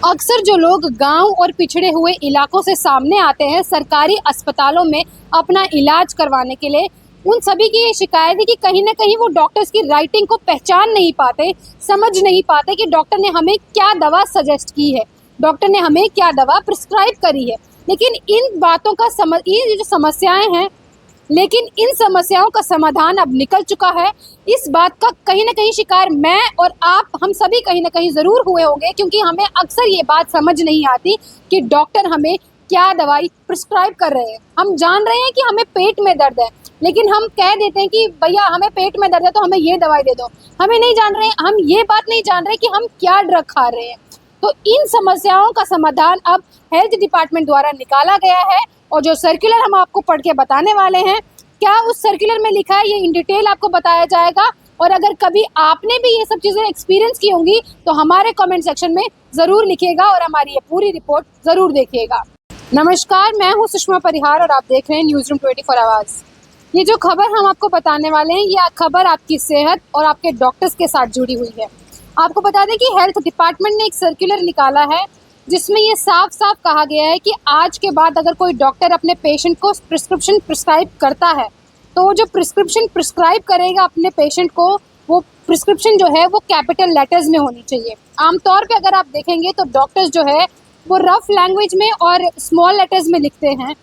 अक्सर जो लोग गांव और पिछड़े हुए इलाकों से सामने आते हैं सरकारी अस्पतालों में अपना इलाज करवाने के लिए, उन सभी की ये शिकायत है कि कहीं ना कहीं वो डॉक्टर्स की राइटिंग को पहचान नहीं पाते, समझ नहीं पाते कि डॉक्टर ने हमें क्या दवा सजेस्ट की है, डॉक्टर ने हमें क्या दवा प्रिस्क्राइब करी है। लेकिन इन बातों का ये जो समस्याएं हैं, लेकिन इन समस्याओं का समाधान अब निकल चुका है। इस बात का कहीं ना कहीं शिकार मैं और आप, हम सभी कहीं ना कहीं ज़रूर हुए होंगे, क्योंकि हमें अक्सर ये बात समझ नहीं आती कि डॉक्टर हमें क्या दवाई प्रिस्क्राइब कर रहे हैं। हम जान रहे हैं कि हमें पेट में दर्द है, लेकिन हम कह देते हैं कि भैया हमें पेट में दर्द है तो हमें ये दवाई दे दो। हमें नहीं जान रहे, हम ये बात नहीं जान रहे कि हम क्या ड्रग खा रहे हैं। तो इन समस्याओं का समाधान अब हेल्थ डिपार्टमेंट द्वारा निकाला गया है, और जो सर्कुलर हम आपको पढ़ के बताने वाले हैं, क्या उस सर्कुलर में लिखा है ये इन डिटेल आपको बताया जाएगा। और अगर कभी आपने भी ये सब चीज़ें एक्सपीरियंस की होंगी तो हमारे कमेंट सेक्शन में ज़रूर लिखिएगा और हमारी ये पूरी रिपोर्ट ज़रूर देखिएगा। नमस्कार, मैं हूँ सुषमा परिहार और आप देख रहे हैं न्यूज़ रूम 24 आवर्स। ये जो खबर हम आपको बताने वाले हैं, ये खबर आपकी सेहत और आपके डॉक्टर्स के साथ जुड़ी हुई है। आपको बता दें कि हेल्थ डिपार्टमेंट ने एक सर्कुलर निकाला है जिसमें ये साफ साफ कहा गया है कि आज के बाद अगर कोई डॉक्टर अपने पेशेंट को प्रिस्क्रिप्शन प्रिस्क्राइब करता है तो वो जो प्रिस्क्रिप्शन प्रिस्क्राइब करेगा अपने पेशेंट को, वो प्रिस्क्रिप्शन जो है वो कैपिटल लेटर्स में होनी चाहिए। आमतौर पे अगर आप देखेंगे तो डॉक्टर्स जो है वो रफ लैंग्वेज में और स्मॉल लेटर्स में लिखते हैं,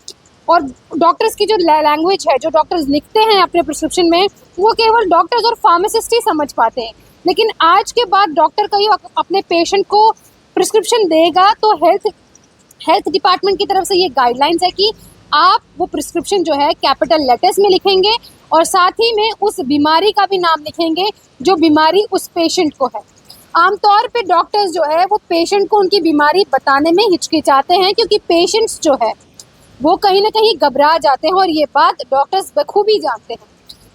और डॉक्टर्स की जो लैंग्वेज है, जो डॉक्टर्स लिखते हैं अपने प्रिस्क्रिप्शन में, वो केवल डॉक्टर्स और फार्मासिस्ट ही समझ पाते हैं। लेकिन आज के बाद डॉक्टर कहीं अपने पेशेंट को प्रिस्क्रिप्शन देगा तो हेल्थ डिपार्टमेंट की तरफ से ये गाइडलाइंस है कि आप वो प्रिस्क्रिप्शन जो है कैपिटल लेटर्स में लिखेंगे, और साथ ही में उस बीमारी का भी नाम लिखेंगे जो बीमारी उस पेशेंट को है। आमतौर पे डॉक्टर्स जो है वो पेशेंट को उनकी बीमारी बताने में हिचकिचाते हैं, क्योंकि पेशेंट्स जो है वो कहीं ना कहीं घबरा जाते हैं, और ये बात डॉक्टर्स बखूबी जानते हैं।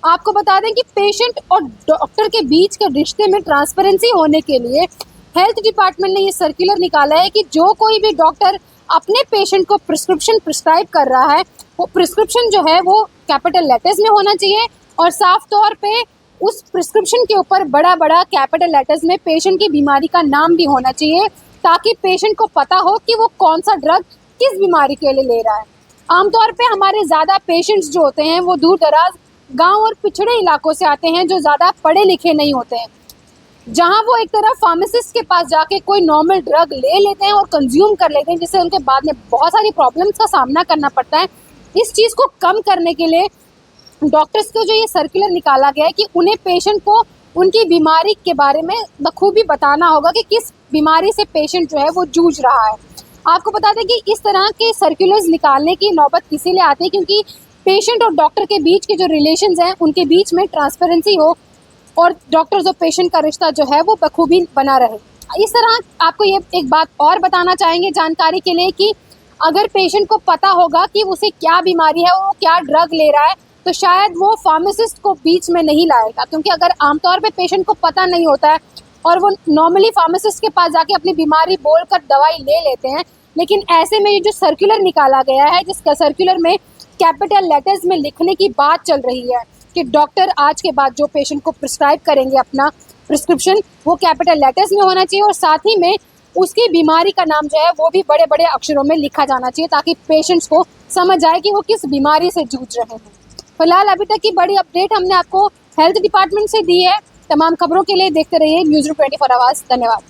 आपको बता दें कि पेशेंट और डॉक्टर के बीच के रिश्ते में ट्रांसपेरेंसी होने के लिए हेल्थ डिपार्टमेंट ने ये सर्कुलर निकाला है कि जो कोई भी डॉक्टर अपने पेशेंट को प्रिस्क्रिप्शन प्रिस्क्राइब कर रहा है, वो प्रिस्क्रिप्शन जो है वो कैपिटल लेटर्स में होना चाहिए, और साफ तौर पे उस प्रिस्क्रिप्शन के ऊपर बड़ा बड़ा कैपिटल लेटर्स में पेशेंट की बीमारी का नाम भी होना चाहिए, ताकि पेशेंट को पता हो कि वो कौन सा ड्रग किस बीमारी के लिए ले रहा है। आमतौर पे हमारे ज़्यादा पेशेंट्स जो होते हैं वो दूर दराज गाँव और पिछड़े इलाकों से आते हैं, जो ज़्यादा पढ़े लिखे नहीं होते हैं, जहां वो एक तरफ फार्मासिस्ट के पास जाके कोई नॉर्मल ड्रग ले लेते हैं और कंज्यूम कर लेते हैं, जिससे उनके बाद में बहुत सारी प्रॉब्लम्स का सामना करना पड़ता है। इस चीज़ को कम करने के लिए डॉक्टर्स को जो ये सर्कुलर निकाला गया है कि उन्हें पेशेंट को उनकी बीमारी के बारे में बखूबी बताना होगा कि किस बीमारी से पेशेंट जो है वो जूझ रहा है। आपको बता दें कि इस तरह के सर्कुलर्स निकालने की नौबत इसीलिए आती है क्योंकि पेशेंट और डॉक्टर के बीच के जो रिलेशंस हैं उनके बीच में ट्रांसपेरेंसी हो, और डॉक्टर्स और पेशेंट का रिश्ता जो है वो बखूबी बना रहे। इस तरह आपको ये एक बात और बताना चाहेंगे जानकारी के लिए कि अगर पेशेंट को पता होगा कि उसे क्या बीमारी है, वो क्या ड्रग ले रहा है, तो शायद वो फार्मासिस्ट को बीच में नहीं लाएगा, क्योंकि अगर आमतौर पे पेशेंट को पता नहीं होता है और वो नॉर्मली फार्मासिस्ट के पास जाके अपनी बीमारी बोलकर दवाई ले लेते हैं। लेकिन ऐसे में ये जो सर्कुलर निकाला गया है, जिसका सर्कुलर में कैपिटल लेटर्स में लिखने की बात चल रही है कि डॉक्टर आज के बाद जो पेशेंट को प्रिस्क्राइब करेंगे अपना प्रिस्क्रिप्शन, वो कैपिटल लेटर्स में होना चाहिए, और साथ ही में उसकी बीमारी का नाम जो है वो भी बड़े बड़े अक्षरों में लिखा जाना चाहिए, ताकि पेशेंट्स को समझ आए कि वो किस बीमारी से जूझ रहे हैं। फिलहाल अभी तक की बड़ी अपडेट हमने आपको हेल्थ डिपार्टमेंट से दी है। तमाम खबरों के लिए देखते रहिए न्यूज़ रूम 24 आवर्स। धन्यवाद।